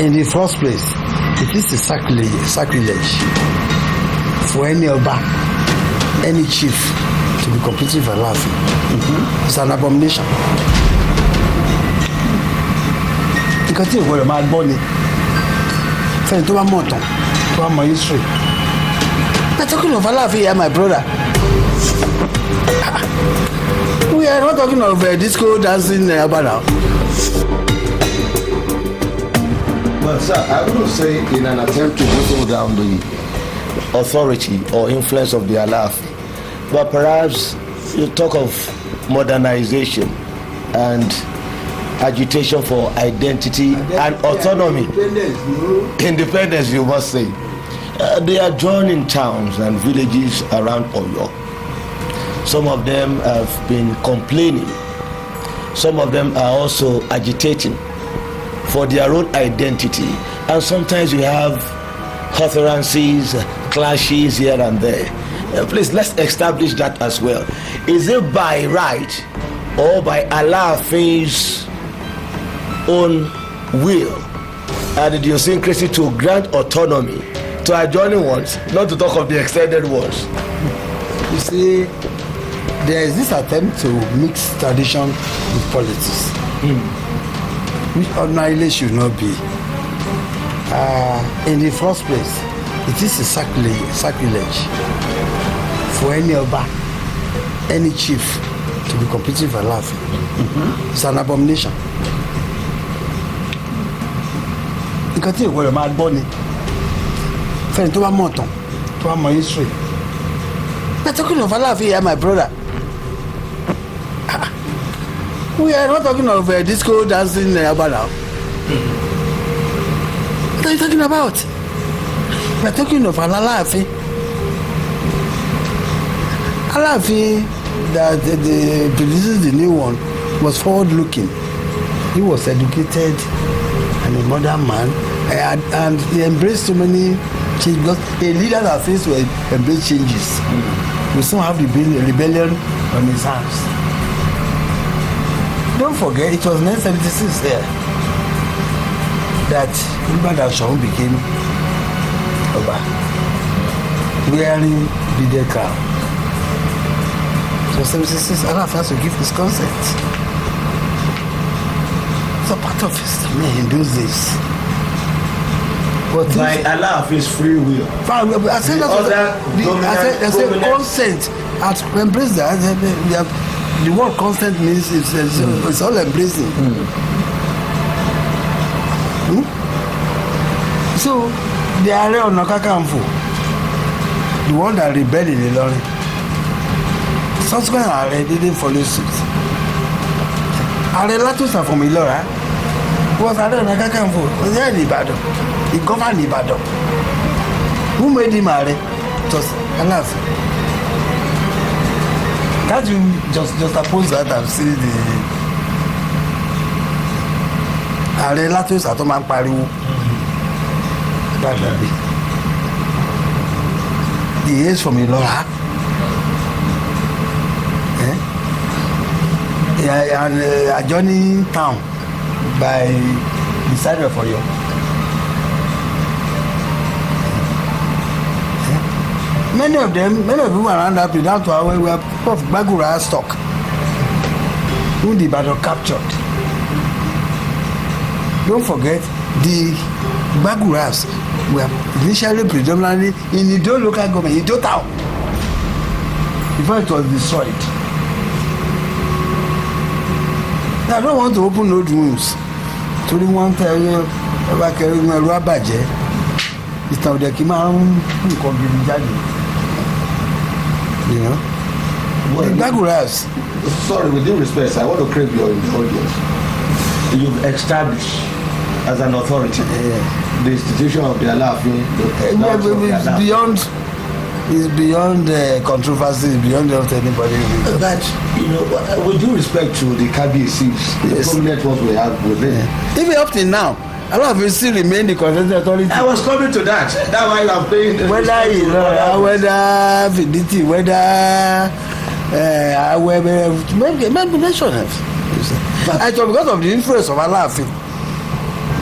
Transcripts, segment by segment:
In the first place, it is a sacrilege for any Oba, any chief to be competing for Alaafin. It's an abomination. Nǹkan tí ìwọ rẹ̀ máa gbọ́ ni fẹ́ni tó bá mọ̀ tán tó bá mọ̀ history. We're talking of Alaafin here, my brother. We are not talking of disco dancing about now. Well, sir, I wouldn't say in an attempt to whittle down the authority or influence of the Alaafin, but perhaps you talk of modernization and agitation for identity and autonomy. Independence, you must say. They are joining towns and villages around Oyo. Some of them have been complaining. Some of them are also agitating for their own identity. And sometimes you have utterances, clashes here and there. Please, let's establish that as well. Is it by right or by Alaafin's own will and idiosyncrasy to grant autonomy to adjoining ones, not to talk of the extended ones? You see, there is this attempt to mix tradition with politics, which ordinarily should not be. In the first place, it is a sacrilege for any Oba, any chief to be competing for Alaafin. It's an abomination. Nǹkan tí ìwọ rẹ̀ máa gbọ́ ni fẹ́ni tó bá mọ̀ tán tó bá mọ̀ history. We're talking of Alaafin here, my brother. We are not talking of disco dancing about now. What are you talking about? We're talking of an Alaafin. Alaafin that this is the new one was forward-looking. He was educated and a modern man, and he embraced so many changes. Because a leader that fails to embrace changes will soon have rebellion on his hands. Don't forget, it was 1976 here that Ibadan Shaun became Oba, wearing the crown. So 1976, Alaafin has to give his consent. It's a part of history in those days. But by Alaafin's free will. I said consent. At embrace that, we have the word consent means it's all embracing. So the Ààrẹ Ọ̀nà Kakanfò, the one that rebelled in Ilorin, subsequent Ààrẹ didn't follow suit. Ààrẹ Latusa from Ilora was Ààrẹ Ọ̀nà Kakanfò, was there in Ibadan. He governed Ibadan. Who made him Ààrẹ? It was Alaafin. Can't you just oppose that and see the Ààrẹ Latusa tó máa ń pariwo? He is from Ilora. And adjoining town by the side of Oyo. Many of people around that place down to our way were of Bagura stock, whom the battle captured. Don't forget, the Baguras were initially predominantly in Ido local government, Ido town, before it was destroyed. Now, I don't want to open old wounds. So they want to about carrying a rubber jet. It's now the Kimam who you know? Well, the Baguras. Sorry, with due respect, I want to crave your indulgence. You've established as an authority the institution of the Alaafin. It's beyond controversy, it's beyond what anybody will. But, you know, with due respect to the KBCs, the prominent ones we have with them. Even up till now, Alaafin still remain the consensus authority. I was coming to that. That's why I'm playing. Whether Fidelity, whether maybe mention it. I thought because of the influence of Alaafin,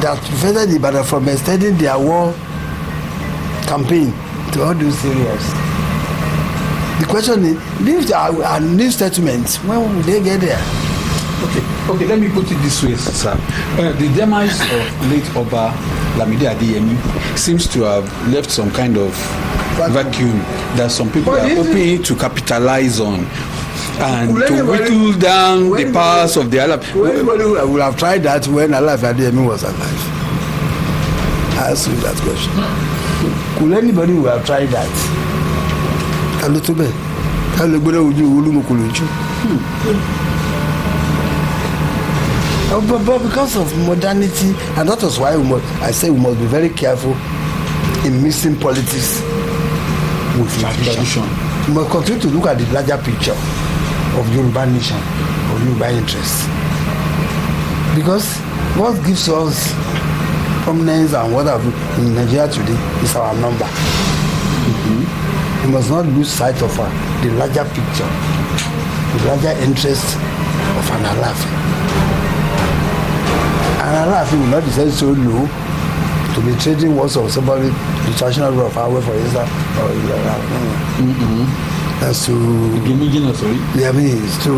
that prevented Ibadan from extending their war campaign to all those areas. The question is, if there are new settlements, when will they get there? Okay, let me put it this way, sir. The demise of late Oba Lamidi Adeyemi seems to have left some kind of vacuum that some people are hoping to capitalize on and to whittle down the powers of the Alaafin. Anybody would have tried that when Alaafin Adeyemi was alive? I ask you that question. Could anybody would have tried that? A little bit. But because of modernity, and that was why I say we must be very careful in mixing politics with tradition. We must continue to look at the larger picture of Yoruba nation, of Yoruba interests. Because what gives us prominence and what have we in Nigeria today is our number. We must not lose sight of the larger picture, the larger interest of an Alaafin. An Alaafin will not descend so low to be trading words of somebody, the traditional rule of our for instance, or that's to I mean, it's to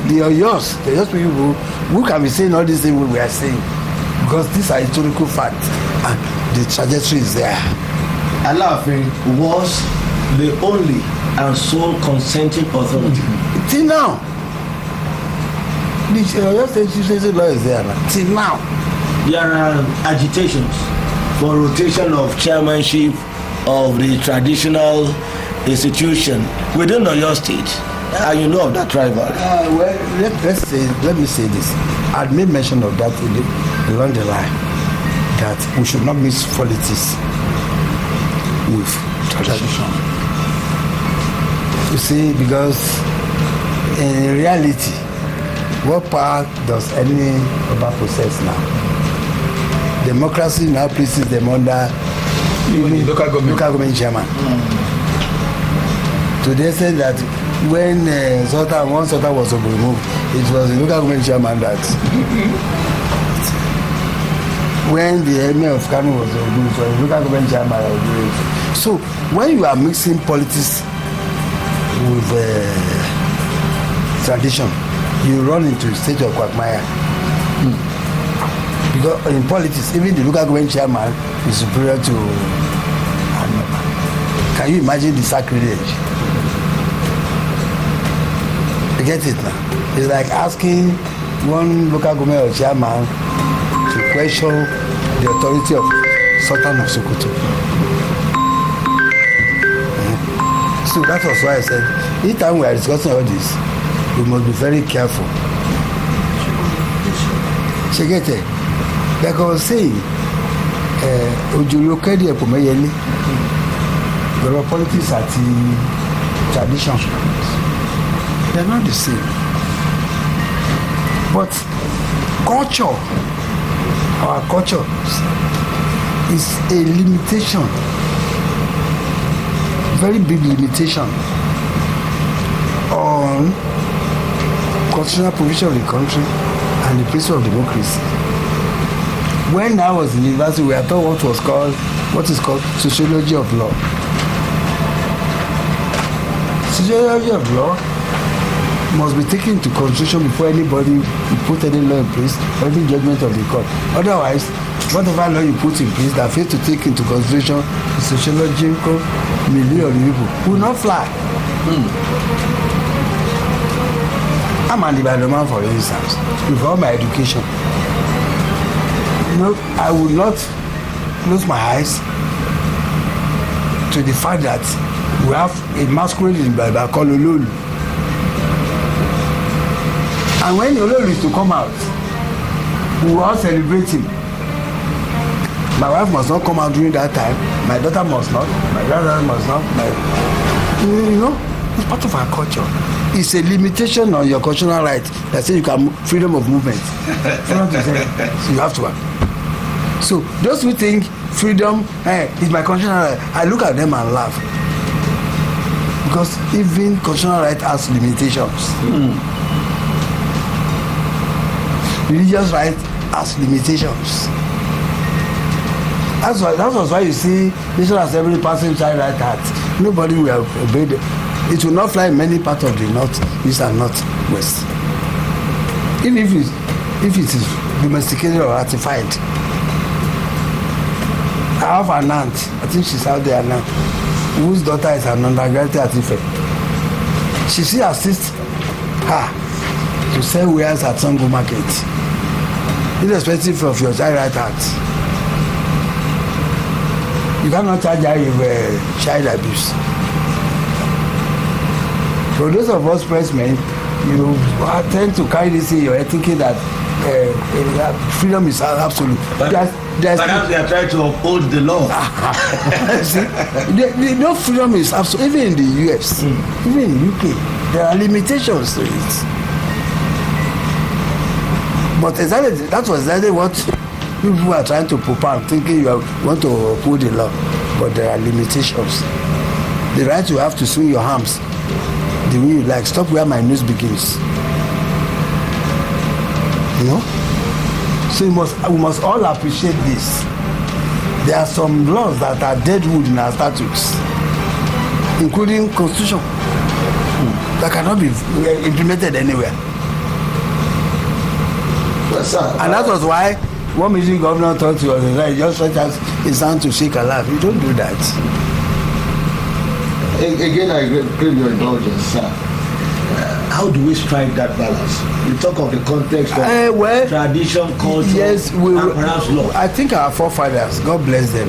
the Oyos people who can be saying all these things we are saying, because these are historical facts and the trajectory is there. Alaafin was the only and sole consenting authority. Till now, the Oyo State Chieftaincy law is there now. Till now, there are agitations for rotation of chairmanship of the traditional institution within Oyo State. And you know of that rivalry. Well, let me say this. I made mention of that along the line, that we should not mix politics with tradition. You see, because in reality, what power does any Oba possess now? Democracy now places them under local government chairman. To the extent that when one Sultan was removed, it was the local government chairman that when the emir of Kano was removed, so the local government chairman was removed. So when you are mixing politics with tradition, you run into a state of quagmire. Because in politics, even the local government chairman is superior to another. Can you imagine the sacrilege? You get it now? It's like asking one local government or chairman to question the authority of Sultan of Sokoto. So that was why I said, anytime we are discussing all this, we must be very careful. Shegete, like I was saying, Ojulokedi Epomeyele, there are politics at the tradition. They are not the same. But culture, our culture is a limitation, very big limitation on constitutional provision of the country and the principle of democracy. When I was in university, we were taught what is called sociology of law. Sociology of law must be taken into consideration before anybody put any law in place or any judgment of the court. Otherwise, whatever law you put in place that fails to take into consideration the sociological milieu of the people will not fly. I'm an Ibadan man, for instance, with all my education. I will not close my eyes to the fact that we have a masquerade in Ibadan called Ololu. And when Ololu is to come out, we will all celebrate him. My wife must not come out during that time. My daughter must not. My granddaughter must not. It's part of our culture. It's a limitation on your cultural right that says you can freedom of movement. Freedom to say, so you have to work. So those who think freedom is my cultural right, I look at them and laugh. Because even cultural right has limitations. Religious right has limitations. That was why you see National Assembly passing Child Right Act. Nobody will obey them. It will not fly in many parts of the north, east and northwest. Even if it is domesticated or ratified. I have an aunt, I think she's out there now, whose daughter is an undergraduate at Ife. She still assists her to sell wares at Sango Market, irrespective of your Child Right Act. You cannot charge her with child abuse. For those of us pressmen, you tend to carry this in your head thinking that freedom is absolute. Perhaps they are trying to uphold the law. See, no freedom is absolute. Even in the US, even in the UK, there are limitations to it. But exactly, that was exactly what people are trying to propound, thinking you want to uphold the law. But there are limitations. The right you have to swing your arms the way you like. Stop where my nose begins. You know? So we must all appreciate this. There are some laws that are dead wood in our statutes, including constitution, that cannot be implemented anywhere. Well, sir, and that was why one meeting governor thought he was right, just such as his hand to shake Alaafin. You don't do that. Again, I crave your indulgence, sir. How do we strike that balance? You talk of the context of tradition, culture, yes, and perhaps law. I think our forefathers, God bless them,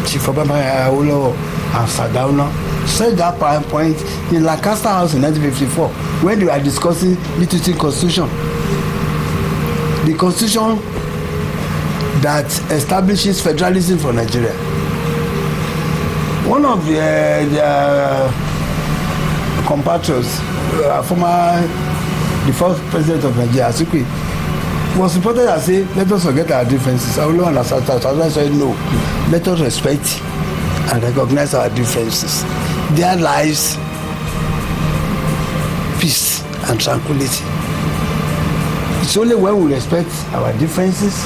Chief Obama and Sardauna, said that point in Lancaster House in 1954 when they were discussing literacy constitution. The constitution that establishes federalism for Nigeria. One of the compatriots, the first president of Nigeria, Asukwe, was reported as saying, let us forget our differences. I will not understand that. I said, no, let us respect and recognize our differences. There lies peace and tranquility. It's only when we respect our differences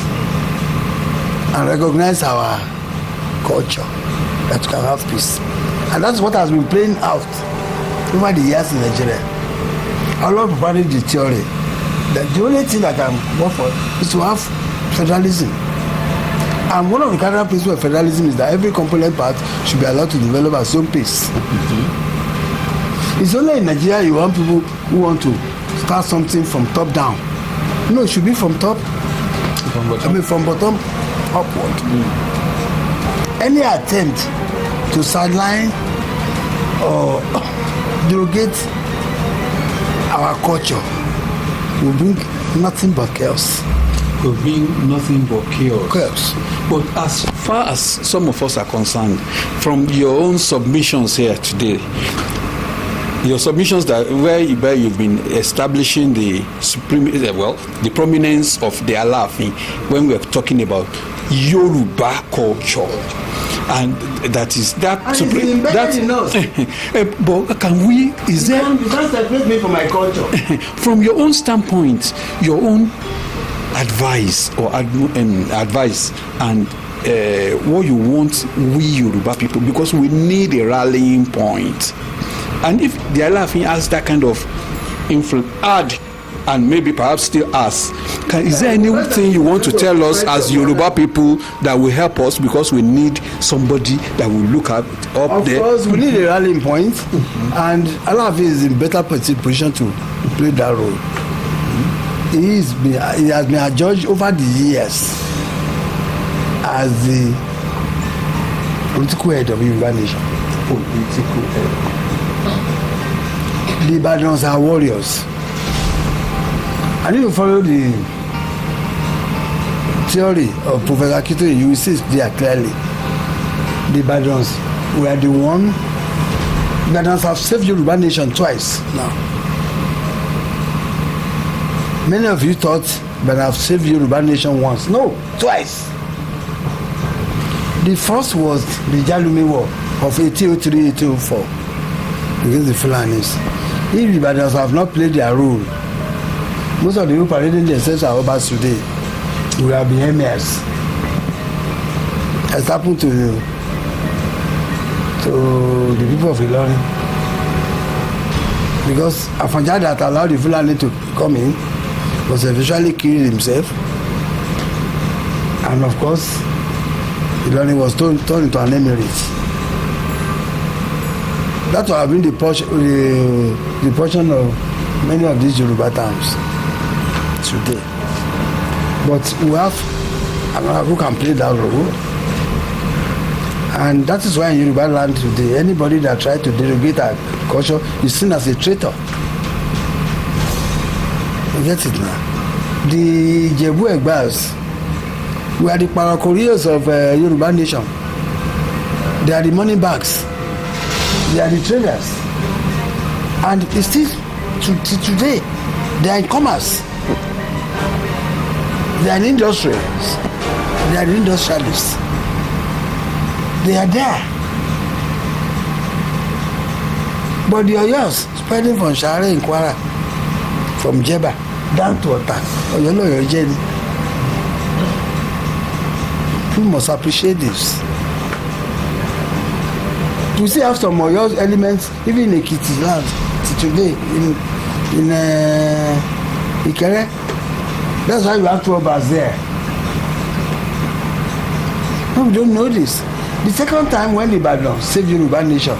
and recognize our culture that we can have peace. And that's what has been playing out over the years in Nigeria. I love providing the theory that the only thing that can work for is to have federalism. And one of the cardinal principles of federalism is that every component part should be allowed to develop at its own pace. It's only in Nigeria you want people who want to start something from top down. No, it should be from top. From bottom upward. Any attempt to sideline or derogate our culture will bring nothing but chaos. Will bring nothing but chaos. Chaos. But as far as some of us are concerned, from your own submissions here today, your submissions where you've been establishing the the prominence of the Alaafin when we're talking about Yoruba culture, and that is that and supreme. But can we? Is there? You can't separate me from my culture. From your own standpoint, your own advice and what you want we Yoruba people, because we need a rallying point. And if the Alaafin has that kind of influence, and maybe perhaps still has, is there anything you want to tell us as Yoruba people that will help us, because we need somebody that will look up there? Of course, we need a rallying point, and Alaafin is in better position to play that role. He has been adjudged over the years as the political head of Yoruba nation. Political head. The Ibadans are warriors. And if you follow the theory of Professor Akintola, you will see it there clearly. The Ibadans were the one. Ibadans have saved Yoruba nation twice now. Many of you thought that I've saved Yoruba nation once. No, twice. The first was the Jalumi War of 1803-1804 against the Fulanis. If the Ibadans have not played their role, most of the people parading themselves are Obas today. would have been emirs. Has happened to the people of Ilorin. Because Afanja that allowed the Fulani to come in was eventually killed himself. And of course, Ilorin was turned into an emirate. That would have been the portion of many of these Yoruba towns today. But we have another who can play that role. And that is why in Yoruba land today, anybody that tries to derogate our culture is seen as a traitor. You get it now? The Jebu Egbas, we are the paracouriers of Yoruba nation. They are the money bags. They are the traders. And it's still today, they are in commerce. They are in industries. They are industrialists. They are there. But the Oyos spreading from Share in Kwara, from Jeba down to Ota, Oyolo Oyojeni. We must appreciate this. We still have some Oyos elements, even in Ekiti land today, in Ikere. That's why you have 2 Obas there. No, we don't know this. The second time when Ibadan saved Yoruba nation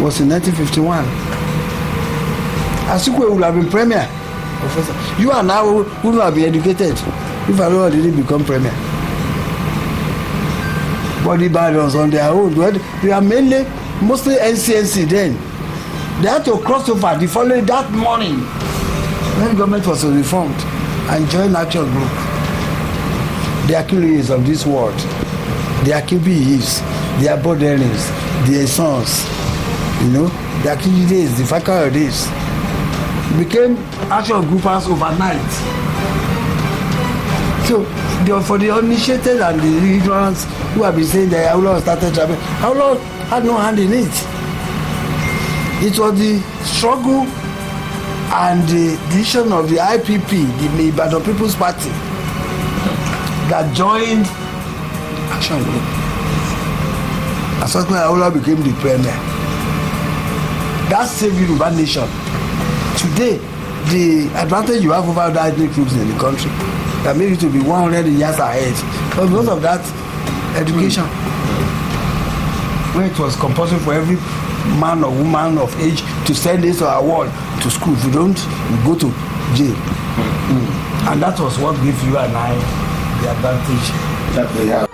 was in 1951. Asukwe would have been premier. Professor. You and I would have been educated if Aloha didn't become premier. But Ibadans on their own, they are mostly NCNC then. They had to cross over the following that morning when government was reformed and join action group. The Achilles of this world, the Achilles, the Aboderins, the Essence, the Achilles, the faculties became action groupers overnight. So for the uninitiated and the ignorance who have been saying that Aulaw started traveling, Aulaw had no hand in it. It was the struggle and the decision of the IPP, the Ibadan People's Party, that joined action group. And suddenly Aulaw became the premier. That saved Yoruba nation. Today, the advantage you have over other ethnic groups in the country that made it to be 100 years ahead but because of that education, where it was compulsory for every man or woman of age to send this award to school. If you don't, you go to jail. And that was what gave you and I the advantage that we have.